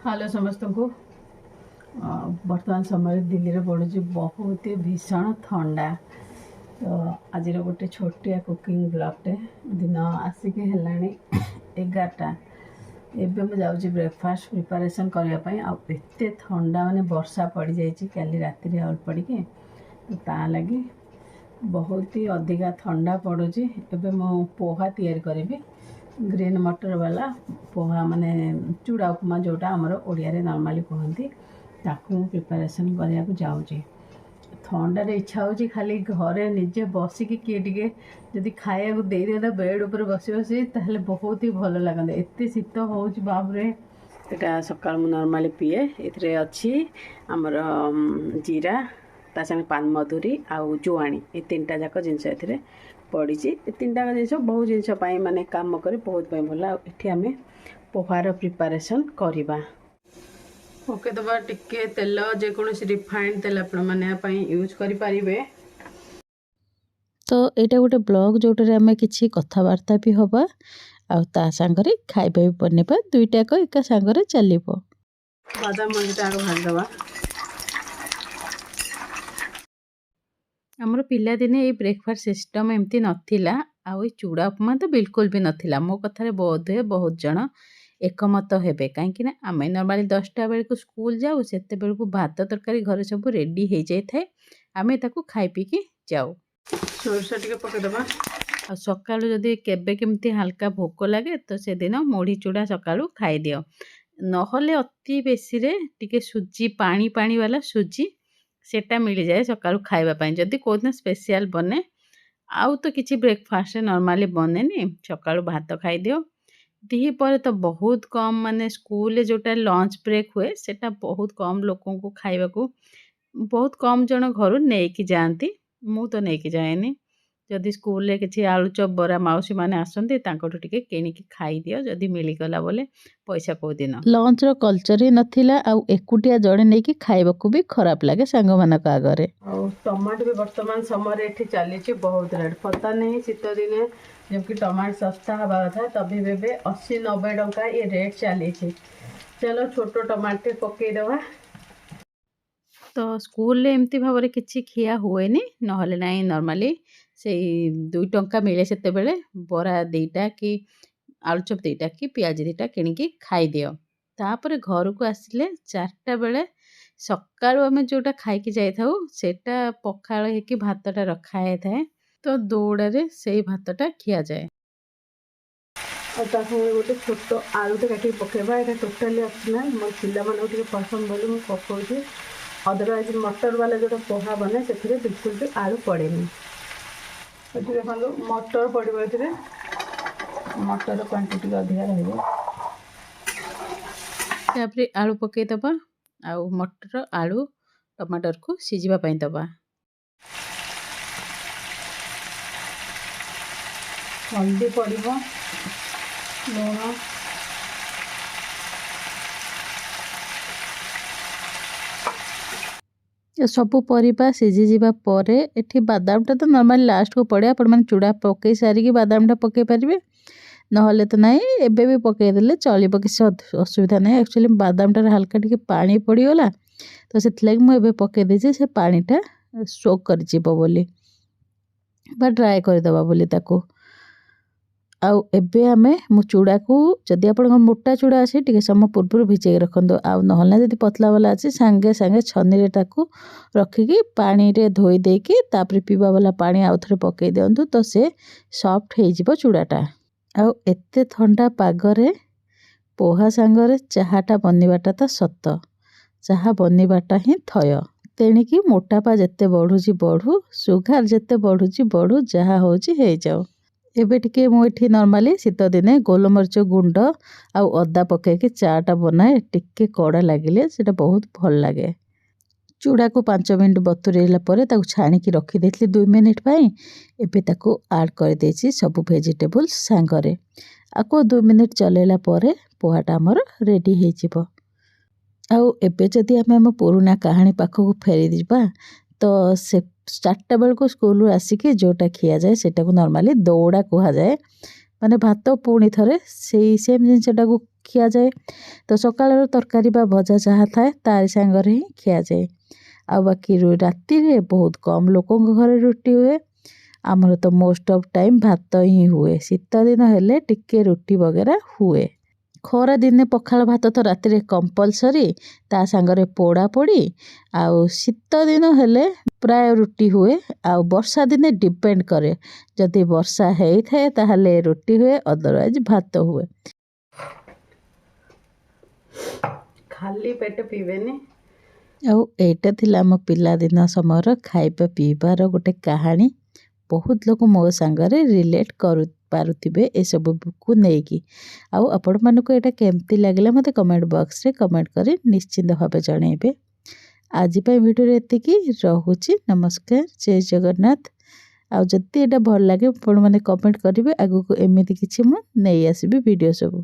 Hello समस्त को वर्तमान समय दिल्ली में पड़ुଛି बहुत ही भीषण ठंडा। तो आज गोटे छोटिया कुकिंग ब्लॉगटे दिन आसिक है 11टा एवं मुझे जाऊँगी ब्रेकफास्ट प्रिपरेशन करने आते ठंडा माने वर्षा पड़ जाइए काली राति अल्प पड़ी तो लगी बहुत ही अधिका ठंडा पड़ुଛି। एवं मु पोहा तैयारी करी ग्रीन मटर वाला पोहा माने चूड़ा उपमा जोटा आमर ओडिया रे नॉर्मली कहती ताकू प्रिपरेशन करने को जाऊँगी। ठंडा रे इच्छा हो खाली घरे निजे बसिकी किए टिके जदि खाया को दे दिया बेड ऊपर बसी बसी ताहले बहुत ही भल लगता। एत शीत हो बाबरे यहाँ सका नॉर्मली पीए ये अच्छी आमर जीरा ता संगे पान मधुरी आउ जुआणी ये तीनटा जाक जिनस ए पड़ी। तीन टाक जिन बहुत जिनपाई माने काम करे बहुत भल। ये आम पोहार प्रिपरेशन करवा ओके दबा टिके तेल जेकोसी रिफाइंड तेल आपण मैंने यूज करें। तो यहाँ गोटे ब्लॉग जोटे आम कि कथबार्ता भी हवा आ सांगरे खाइबा भी बनेबा दुईटाक एका सांगरे चलिबो। बादाम मंजीटा आग भाजदबा। आमर पिला दिने ये ब्रेकफास्ट सिस्टम एमती नथिला आउ चूड़ा उपमा तो बिल्कुल भी नथिला। मो कथारे बोध हुए बहुत जन एकमत हेबे कहीं आम नॉर्मली 10टा बेल को स्कूल जाऊ से बेलू भात तरकारी घर सब रेडी हो जाए थे आम ताकू खाई पीकी जाऊ। सोरसा टिके पकेदबा आ सकाळु जदि केबे केमती हल्का भोक लगे तो से दिन मुढ़ी चूड़ा सकाळु खाई दियो। नहले अति बेसी रे टिके सुजी पानी पानी वाला सुजी सेटा मिल जाए सकाळु खाइबा पई। जदि कोन स्पेशल बने आउ तो किछि ब्रेकफास्ट नॉर्मली बनेनी सकाळु भात खाई दियो। दी पर तो बहुत कम माने स्कूल जोटा लंच ब्रेक हुए सेटा बहुत कम लोकों को खाइबा को बहुत कम जन घर नेकी जाती। मु तो नेकी जाएनी जदि स्कूल रे किछि आलू चप बरा माउसी माने आसंती तांकोटो टिके किनिकी खाई दियो जदि मिली गला बोले पैसा को दिन। लंच रो कल्चर ही नथिला आउ एकुटिया जड़े नेकी खाइबा को भी खराब लागे सांग मानक आगरे। और टमाटो भी वर्तमान समय एठी चली बहुत रेट पता नहीं शीत दिने जबकि टमाटो सस्ता हवा था तभी बेबे 80-90 टंका ये रेट चली। चलो छोटो टमाटर पकईदवा। तो स्कूल रे एमती भाव किछि खिया हुए नहले नाई नॉर्मली से 2 टंका मिले से बेले बरा 2टा कि आलुचप 2टा कि पियाज 2टा किनिकी खाई दियो। तापर घर को आसिले 4टा बेले सकाळु आमे जोटा खाइकी जाई थाउ सेटा पखाळ हेकी भातटा रखा है थाए तो दौड़े से भातटा खिया जाए। और गोटे छोट आलूटे काटिक पकेबा ये टोटाली ऑप्शनल मोर पिला मानक पसंद बोली मुझे पकाउछि। अदरवाइज मटर वाला जो पोहा बने से बिल्कुल भी आलू पड़ेनी। ये देखो मटर पड़ो ये मटर क्वांटिटी अधिका रही आलू पकई दबा आउ मटर आलू टमाटर को सीझिबा पई दबा। हल्दी पड़ो लुण सबू परिबा सीझी जीवा परे एठी बादामटा तो नॉर्मली लास्ट को पड़े आपण माने चूड़ा पकई सारी बादामटा पकई पारिबे नहले तो नहीं एबे भी पकई देले चलिबो किसी असुविधा नहीं। एक्चुअली बादामटार हल्का टिके पानी पड़ीगला तो से मुझे पकई देजे से पानीटा सोक कर जीवो बोली बा ड्राए करदेबा बोली ताकू। आउ एबे आमे मु चूड़ा को जदि आप मोटा चूड़ा अच्छे टे समय पूर्व भिजे रखते आउ ना जदि पतला वाला अच्छे सांगे सांगे छनी ताकू रखिकी पानी रे धोई देकी तापर पीवा वाला पानी आउ थे पकई दिंतु तो से सॉफ्ट हो चूड़ाटा। आउ एते ठंडा पागरे पोहा सांगरे चाहाटा बनवाटा तो सत चाहा बनवाटा ही थय तेणिकी मोटापा जिते बढ़ुची बढ़ू सुगार जिते बढ़ुची बढ़ू जहाँ होची हो जाओ। एबे टिके मुझे नॉर्मली शीत दिने गोलमरीच गुंड आउ अदा पकईकि चाटा बनाए टिके कड़ा लगिले सेटा बहुत भल लगे। चूड़ा को 5 मिनट बतुरेला परे ताकू छाणिकी रखी देथली 2 मिनिट पाई एबे ताकू ऐड कर देछि सब वेजिटेबल्स सांगरे आको 2 मिनिट चलेला परे पोहाटा हमर रेडी हे जिवो। आउ एबे जदि आमे पुराना कहानी पाखक फेरी दिबा तो से 4टा बेल को स्कूल आसिक जोटा खिया जाए सेटा को नॉर्मली दौड़ा कह जाए ମାନେ ଭାତ ପୁଣି ଥରେ ସେଇ ସେମ୍ ଜିନିଷଟାକୁ ଖିଆଯାଏ। ତ ସକାଳର ତରକାରୀ ବା ଭଜା ଯାହା ଥାଏ ତାରି ସାଙ୍ଗରେ ହିଁ ଖିଆଯାଏ। ଆଉ ବାକି ରାତିରେ ବହୁତ କମ୍ ଲୋକଙ୍କ ଘରେ ରୁଟି ହୁଏ। ଆମର ତ ମୋଷ୍ଟ ଅଫ୍ ଟାଇମ୍ ଭାତ ହିଁ ହୁଏ। ଶୀତ ଦିନ ହେଲେ ଟିକେ ରୁଟି ବଗେରା ହୁଏ। ଖରା ଦିନେ ପଖାଳ ଭାତ ତ ରାତିରେ କମ୍ପଲସରି, ତା ସାଙ୍ଗରେ ପୋଡ଼ାପୋଡ଼ି। ଆଉ ଶୀତ ଦିନ ହେଲେ ପ୍ରାୟ ରୁଟି ହୁଏ। ଆଉ ବର୍ଷା ଦିନେ ଡିପେଣ୍ଡ କରେ, ଯଦି ବର୍ଷା ହେଇଥାଏ ତାହେଲେ ରୁଟି ହୁଏ, ଅଦରୱାଇଜ୍ ଭାତ ହୁଏ। ଖାଲି ପେଟ ପିଇବେନି। ଆଉ ଏଇଟା ଥିଲା ଆମ ପିଲାଦିନ ସମୟର ଖାଇବା ପିଇବାର ଗୋଟେ କାହାଣୀ। ବହୁତ ଲୋକ ମୋ ସାଙ୍ଗରେ ରିଲେଟ୍ କରିପାରୁଥିବେ ଏସବୁକୁ ନେଇକି। ଆଉ ଆପଣମାନଙ୍କୁ ଏଇଟା କେମିତି ଲାଗିଲା ମୋତେ କମେଣ୍ଟ ବକ୍ସରେ କମେଣ୍ଟ କରି ନିଶ୍ଚିନ୍ତ ଭାବେ ଜଣାଇବେ। ଆଜି ପାଇଁ ଭିଡ଼ିଓରେ ଏତିକି, ରହୁଛି। ନମସ୍କାର, ଜୟ ଜଗନ୍ନାଥ। ଆଉ ଯଦି ଏଇଟା ଭଲ ଲାଗେ ଆପଣମାନେ କମେଣ୍ଟ କରିବେ, ଆଗକୁ ଏମିତି କିଛି ମୁଁ ନେଇ ଆସିବି ଭିଡ଼ିଓ ସବୁ।